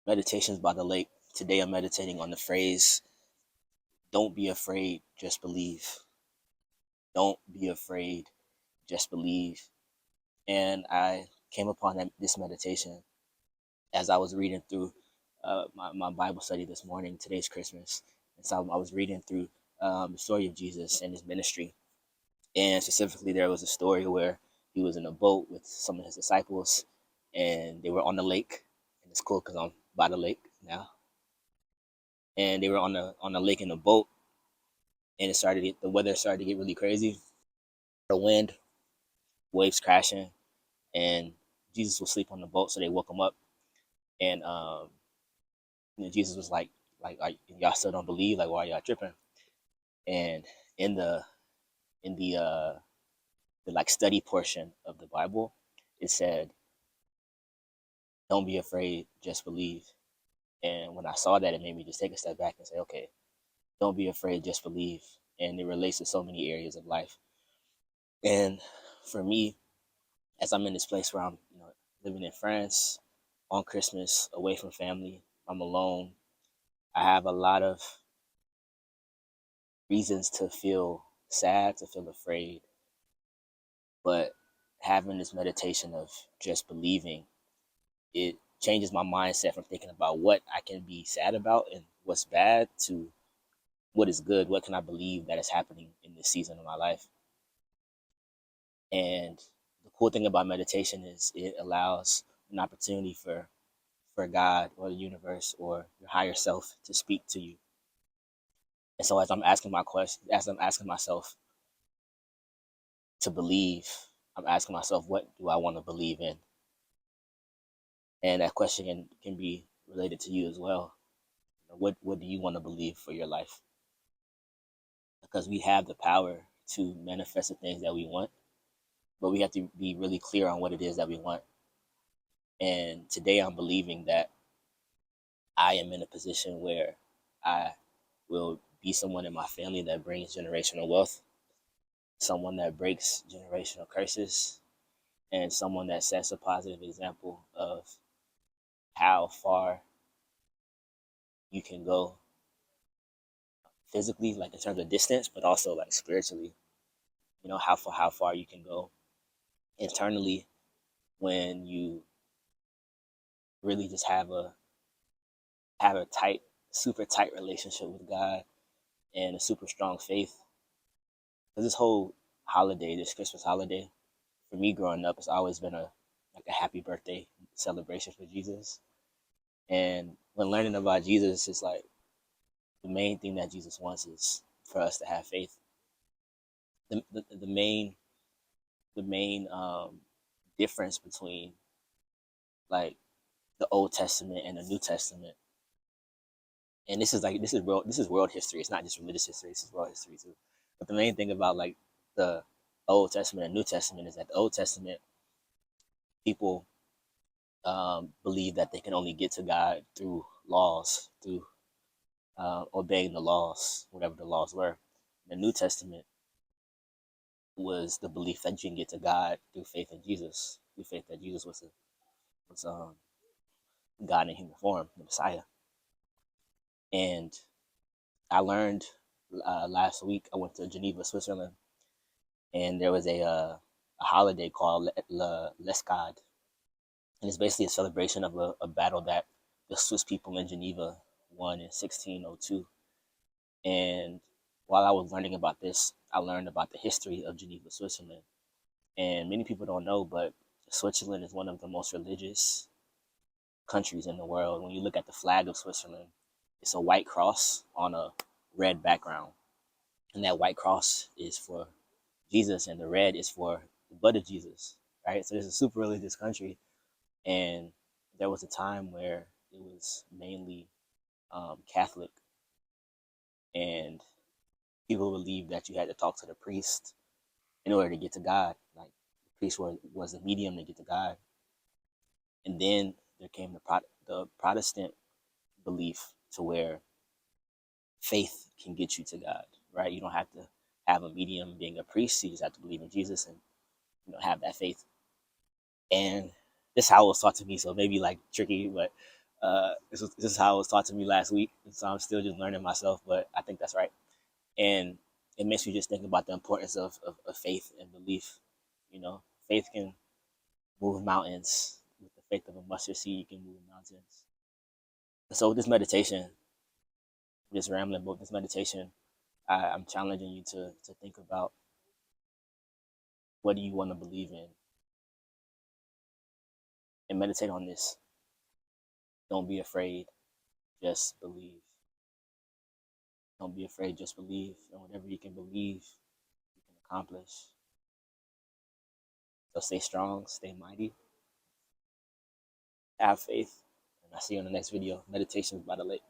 Meditations by the lake. Today I'm meditating on the phrase, don't be afraid, just believe. Don't be afraid, just believe. And I came upon this meditation as I was reading through my Bible study this morning. Today's Christmas. And so I was reading through the story of Jesus and his ministry. And specifically, there was a story where he was in a boat with some of his disciples and they were on the lake. And it's cool because I'm by the lake now. And they were on the lake in the boat, and the weather started to get really crazy. The wind, waves crashing, and Jesus was asleep on the boat, so they woke him up. And Jesus was like, y'all still don't believe? Like, why y'all tripping? And in the in the like study portion of the Bible, it said, "Don't be afraid, just believe." And when I saw that, it made me just take a step back and say, "Okay, don't be afraid, just believe." And it relates to so many areas of life. And for me, as I'm in this place where I'm, living in France on Christmas, away from family, I'm alone. I have a lot of reasons to feel sad, to feel afraid, but having this meditation of just believing, it changes my mindset from thinking about what I can be sad about and what's bad to what is good. What can I believe that is happening in this season of my life? And the cool thing about meditation is it allows an opportunity for God or the universe or your higher self to speak to you. And so as I'm asking myself to believe, I'm asking myself, what do I want to believe in? And that question can be related to you as well. What do you want to believe for your life? Because we have the power to manifest the things that we want, but we have to be really clear on what it is that we want. And today I'm believing that I am in a position where I will be someone in my family that brings generational wealth, someone that breaks generational curses, and someone that sets a positive example of how far you can go physically, like in terms of distance, but also like spiritually. How far you can go internally when you really just have a tight, super tight relationship with God and a super strong faith. Because this whole holiday, this Christmas holiday, for me growing up, it's always been a happy birthday celebration for Jesus. And when learning about Jesus, it's like the main thing that Jesus wants is for us to have faith. The main difference between like the Old Testament and the New Testament, and this is world history. It's not just religious history. This is world history too. But the main thing about like the Old Testament and New Testament is that the Old Testament people believe that they can only get to God through laws, through obeying the laws, whatever the laws were. The New Testament was the belief that you can get to God through faith in Jesus, through faith that Jesus was God in human form, the Messiah. And I learned last week. I went to Geneva, Switzerland, and there was a holiday called L'Escade, and it's basically a celebration of a battle that the Swiss people in Geneva won in 1602. And while I was learning about this, I learned about the history of Geneva, Switzerland. And many people don't know, but Switzerland is one of the most religious countries in the world. When you look at the flag of Switzerland, it's a white cross on a red background. And that white cross is for Jesus, and the red is for the blood of Jesus, right? So it's a super religious country. And there was a time where it was mainly Catholic, and people believed that you had to talk to the priest in order to get to God. Like the priest was a medium to get to God. And then there came the Protestant belief to where faith can get you to God, right? You don't have to have a medium being a priest. You just have to believe in Jesus and have that faith. And this is how it was taught to me. So maybe like tricky, but This is how it was taught to me last week, and so I'm still just learning myself, but I think that's right. And it makes me just think about the importance of faith and belief. You know, faith can move mountains. With the faith of a mustard seed, you can move mountains. And so with this meditation, this rambling, but this meditation, I'm challenging you to think about, what do you want to believe in, and meditate on this. Don't be afraid, just believe. Don't be afraid, just believe. And whatever you can believe, you can accomplish. So stay strong, stay mighty, have faith, and I'll see you in the next video. Meditations by the lake.